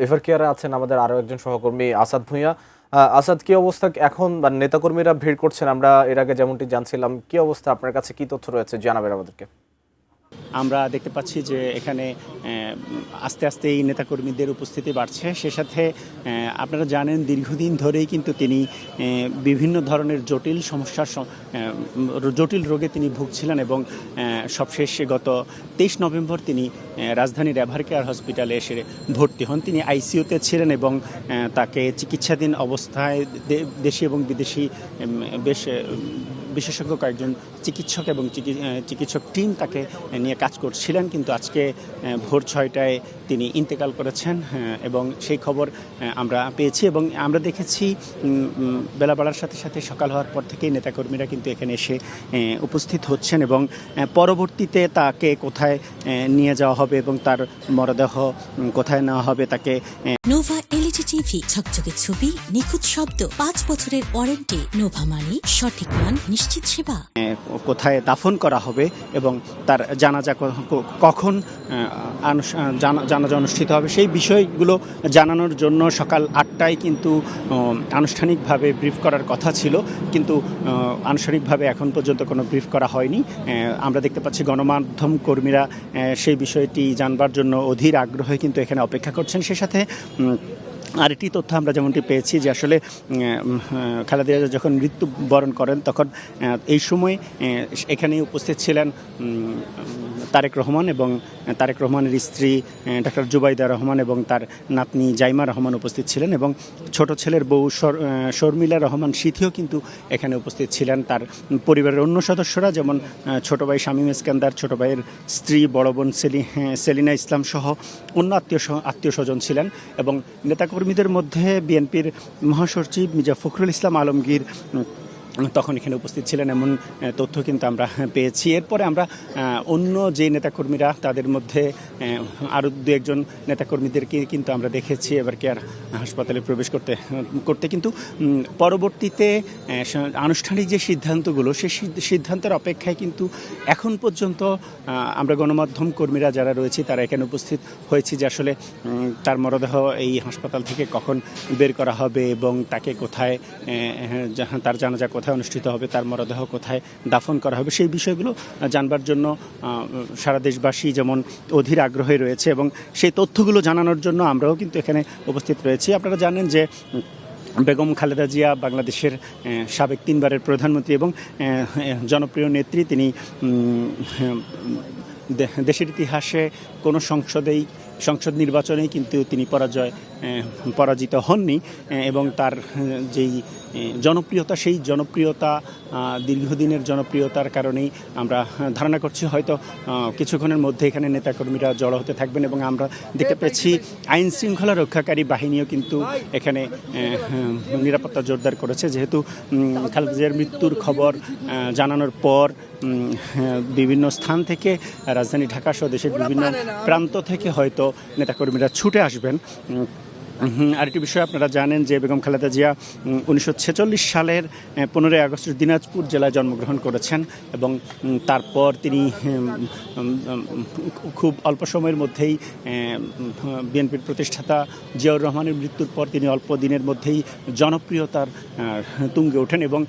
এভারকেয়ারে আছেন আমাদের আরো একজন সহকর্মী আসাদ ভুঁইয়া। আসাদ, কি অবস্থা এখন? বা নেতাকর্মীরা ভিড় করছেন, আমরা এর আগে যেমনটি জানছিলাম, কি অবস্থা? আপনার কাছে কি তথ্য রয়েছে জানাবেন আমাদেরকে। আমরা দেখতে পাচ্ছি যে এখানে আস্তে আস্তে এই নেতাকর্মীদের উপস্থিতি বাড়ছে। সে সাথে আপনারা জানেন দীর্ঘদিন ধরেই কিন্তু তিনি বিভিন্ন ধরনের জটিল সমস্যার জটিল রোগে তিনি ভুগছিলেন এবং সবশেষ গত 23 নভেম্বর তিনি রাজধানীর এভারকেয়ার হসপিটালে এসে ভর্তি হন। তিনি আইসিইউতে ছিলেন এবং তাকে চিকিৎসাধীন অবস্থায় দেশি এবং বিদেশি বেশ বিশেষজ্ঞ কয়েকজন চিকিৎসক এবং চিকিৎসক টিম তাকে নিয়ে কাজ করছিলেন, কিন্তু আজকে ভোর 6টায় তিনি ইন্তেকাল করেছেন এবং সেই খবর আমরা পেয়েছি এবং আমরা দেখেছি বেলা বাড়ার সাথে সাথে সকাল হওয়ার পর থেকেই নেতাকর্মীরা কিন্তু এখানে এসে উপস্থিত হচ্ছেন এবং পরবর্তীতে তাকে কোথায় নিয়ে যাওয়া হবে এবং তার মরদেহ কোথায় নেওয়া হবে তাকে। নোভা এলইডি টিভি, ঝকঝকে ছবি, নিখুঁত শব্দ, 5 বছরের ওয়ারেন্টি। নোভা মানি সঠিক মান, নিশ্চিত সেবা। কোথায় দাফন করা হবে এবং তার জানাজা কখন জানাজা অনুষ্ঠিত হবে সেই বিষয়গুলো জানানোর জন্য সকাল 8টায় কিন্তু আনুষ্ঠানিকভাবে ব্রিফ করার কথা ছিল, কিন্তু আনুষ্ঠানিকভাবে এখন পর্যন্ত কোনো ব্রিফ করা হয়নি। আমরা দেখতে পাচ্ছি গণমাধ্যম কর্মীরা সেই বিষয়টি জানবার জন্য অধীর আগ্রহে কিন্তু এখানে অপেক্ষা করছেন। সে সাথে আরেকটি তথ্য আমরা যেমনটি পেয়েছি যে আসলে খালেদা জিয়া যখন মৃত্যুবরণ করেন তখন এই সময় এখানেই উপস্থিত ছিলেন তারেক রহমান এবং তারেক রহমানের স্ত্রী ডক্টর জুবাইদা রহমান এবং তার নাতনি জাইমা রহমান উপস্থিত ছিলেন এবং ছোট ছেলের বউ শর্মিলা রহমান সিথিও কিন্তু এখানে উপস্থিত ছিলেন। তার পরিবারের অন্য সদস্যরা যেমন ছোট ভাই শামীম ইস্কান্দার, ছোট ভাইয়ের স্ত্রী, বড় বোন সেলিনা ইসলাম সহ অন্য আত্মীয় স্বজন ছিলেন এবং নেতাকর্মীদের মধ্যে বিএনপির মহাসচিব মির্জা ফখরুল ইসলাম আলমগীর তখন এখানে উপস্থিত ছিলেন, এমন তথ্য কিন্তু আমরা পেয়েছি। এরপরে আমরা অন্য যে নেতাকর্মীরা তাদের মধ্যে আরও দু একজন নেতাকর্মীদেরকে কিন্তু আমরা দেখেছি এভারকেয়ার হাসপাতালে প্রবেশ করতে কিন্তু পরবর্তীতে আনুষ্ঠানিক যে সিদ্ধান্তগুলো সেই সিদ্ধান্তের অপেক্ষায় কিন্তু এখন পর্যন্ত আমরা গণমাধ্যম কর্মীরা যারা রয়েছি তারা এখানে উপস্থিত হয়েছি যে আসলে তার মরদেহ এই হাসপাতাল থেকে কখন বের করা হবে এবং তাকে কোথায় তার জানাজা কোথায় অনুষ্ঠিত হবে, তার মরদেহ কোথায় দাফন করা হবে সেই বিষয়গুলো জানবার জন্য সারা দেশবাসী যেমন অধীর আগ্রহে রয়েছে এবং সেই তথ্যগুলো জানানোর জন্য আমরাও কিন্তু এখানে উপস্থিত রয়েছি। আপনারা জানেন যে বেগম খালেদা জিয়া বাংলাদেশের সাবেক 3বারের প্রধানমন্ত্রী এবং জনপ্রিয় নেত্রী। তিনি দেশের ইতিহাসে কোনো সংসদ নির্বাচনেই কিন্তু তিনি পরাজিত হননি এবং তার যেই জনপ্রিয়তা সেই জনপ্রিয়তা দীর্ঘদিনের জনপ্রিয়তার কারণেই আমরা ধারণা করছি হয়তো কিছুক্ষণের মধ্যে এখানে নেতাকর্মীরা জড়ো হতে থাকবেন এবং আমরা দেখতে পেয়েছি আইন শৃঙ্খলা রক্ষাকারী বাহিনীও কিন্তু এখানে নিরাপত্তা জোরদার করেছে, যেহেতু খালেদা জিয়ার মৃত্যুর খবর জানানোর পর বিভিন্ন স্থান থেকে রাজধানী ঢাকা সহ দেশের বিভিন্ন প্রান্ত থেকে হয়তো নেতাকর্মীরা ছুটে আসবেন। আরেকটি বিষয় আপনারা জানেন যে বেগম খালেদা জিয়া 1946 সালের 15 আগস্ট দিনাজপুর জেলায় জন্মগ্রহণ করেছেন এবং তারপর তিনি খুব অল্প সময়ের মধ্যেই বিএনপির প্রতিষ্ঠাতা জিয়াউর রহমানের মৃত্যুর পর তিনি অল্প দিনের মধ্যেই জনপ্রিয়তার তুঙ্গে ওঠেন এবং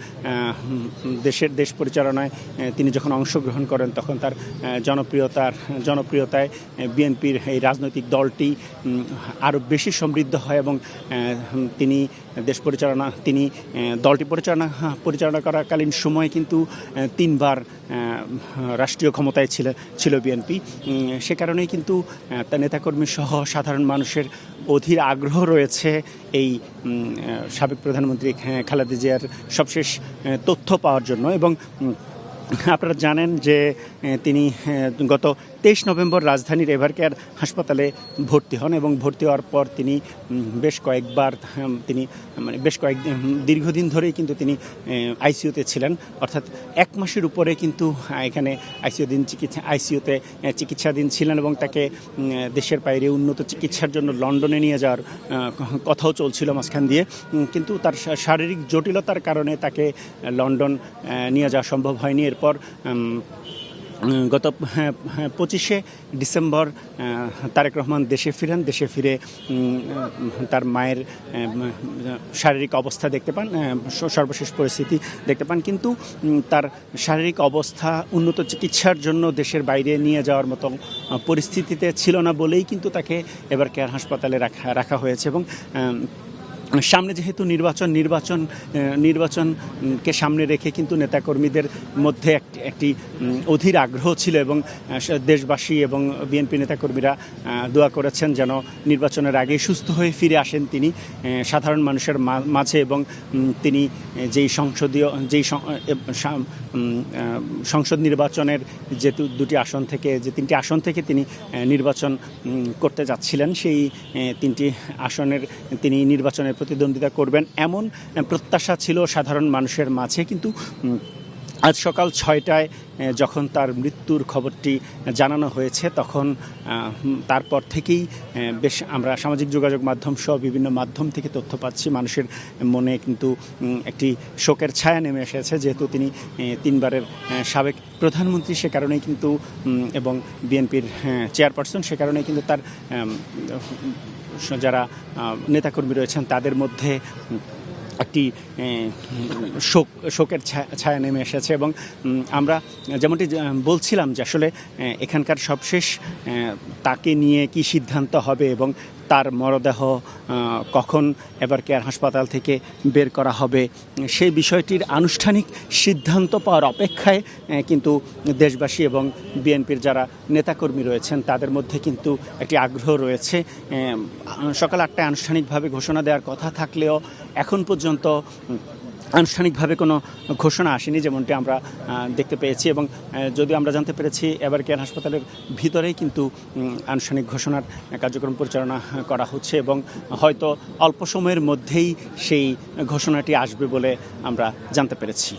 দেশ পরিচালনায় তিনি যখন অংশগ্রহণ করেন তখন তার জনপ্রিয়তায় বিএনপির এই রাজনৈতিক দলটি আরও বেশি সমৃদ্ধ হয় এবং তিনি দলটি পরিচালনা করাকালীন সময়ে কিন্তু 3বার রাষ্ট্রীয় ক্ষমতায় ছিল বিএনপি। সে কারণেই কিন্তু তার নেতাকর্মী সহ সাধারণ মানুষের অধীর আগ্রহ রয়েছে এই সাবেক প্রধানমন্ত্রী খালেদা জিয়ার সবশেষ তথ্য পাওয়ার জন্য এবং আপনারা জানেন যে তিনি গত 23 নভেম্বর রাজধানীর এভারকেয়ার হাসপাতালে ভর্তি হন এবং ভর্তি হওয়ার পর তিনি বেশ দীর্ঘদিন ধরেই কিন্তু তিনি আইসিইউতে ছিলেন, অর্থাৎ 1 মাসের উপরে কিন্তু এখানে আইসিইউতে চিকিৎসাধীন ছিলেন এবং তাকে দেশের বাইরে উন্নত চিকিৎসার জন্য লন্ডনে নিয়ে যাওয়ার কথাও চলছিল মাঝখান দিয়ে, কিন্তু তার শারীরিক জটিলতার কারণে তাকে লন্ডন নিয়ে যাওয়া সম্ভব হয়নি। এরপর গত 25শে ডিসেম্বর তারেক রহমান দেশে ফিরেন। দেশে ফিরে তার মায়ের শারীরিক অবস্থা দেখতে পান, সর্বশেষ পরিস্থিতি দেখতে পান, কিন্তু তার শারীরিক অবস্থা উন্নত চিকিৎসার জন্য দেশের বাইরে নিয়ে যাওয়ার মতো পরিস্থিতিতে ছিল না বলেই কিন্তু তাকে এবার কেয়ার হাসপাতালে রাখা হয়েছে। এবং সামনে যেহেতু নির্বাচনকে সামনে রেখে কিন্তু নেতাকর্মীদের মধ্যে একটি অধীর আগ্রহ ছিল এবং দেশবাসী এবং বিএনপি নেতাকর্মীরা দোয়া করেছেন যেন নির্বাচনের আগে সুস্থ হয়ে ফিরে আসেন তিনি সাধারণ মানুষের মাঝে, এবং তিনি সংসদ নির্বাচনের যে তিনটি আসন থেকে তিনি নির্বাচন করতে যাচ্ছিলেন, সেই 3টি আসনের তিনি নির্বাচনের প্রতিদ্বন্দ্বিতা করবেন এমন প্রত্যাশা ছিল সাধারণ মানুষের মাঝে। কিন্তু আজ সকাল 6টায় যখন তার মৃত্যুর খবরটি জানানো হয়েছে, তখন তারপর থেকেই বেশ আমরা সামাজিক যোগাযোগ মাধ্যম সহ বিভিন্ন মাধ্যম থেকে তথ্য পাচ্ছি, মানুষের মনে কিন্তু একটি শোকের ছায়া নেমে এসেছে। যেহেতু তিনি 3বারের সাবেক প্রধানমন্ত্রী, সে কারণেই কিন্তু এবং বিএনপির চেয়ারপারসন, সে কারণেই কিন্তু তার যারা নেতাকর্মী রয়েছেন তাদের মধ্যে একটি শোকের ছায়া নেমে এসেছে। এবং আমরা যেমনটি বলছিলাম যে আসলে এখানকার সবশেষ তাকে নিয়ে কি সিদ্ধান্ত হবে এবং তার মরদেহ কখন এবার কেয়ার হাসপাতাল থেকে বের করা হবে, সেই বিষয়টির আনুষ্ঠানিক সিদ্ধান্ত পাওয়ার অপেক্ষায় কিন্তু দেশবাসী এবং বিএনপির যারা নেতাকর্মী রয়েছেন তাদের মধ্যে কিন্তু একটি আগ্রহ রয়েছে। সকাল 8টায় আনুষ্ঠানিকভাবে ঘোষণা দেওয়ার কথা থাকলেও এখন পর্যন্ত আনুষ্ঠানিকভাবে কোনো ঘোষণা আসেনি, যেমনটি আমরা দেখতে পেয়েছি। এবং যদিও আমরা জানতে পেরেছি এবার কেয়ার হাসপাতালের ভিতরেই কিন্তু আনুষ্ঠানিক ঘোষণার কার্যক্রম পরিচালনা করা হচ্ছে এবং হয়তো অল্প সময়ের মধ্যেই সেই ঘোষণাটি আসবে বলে আমরা জানতে পেরেছি।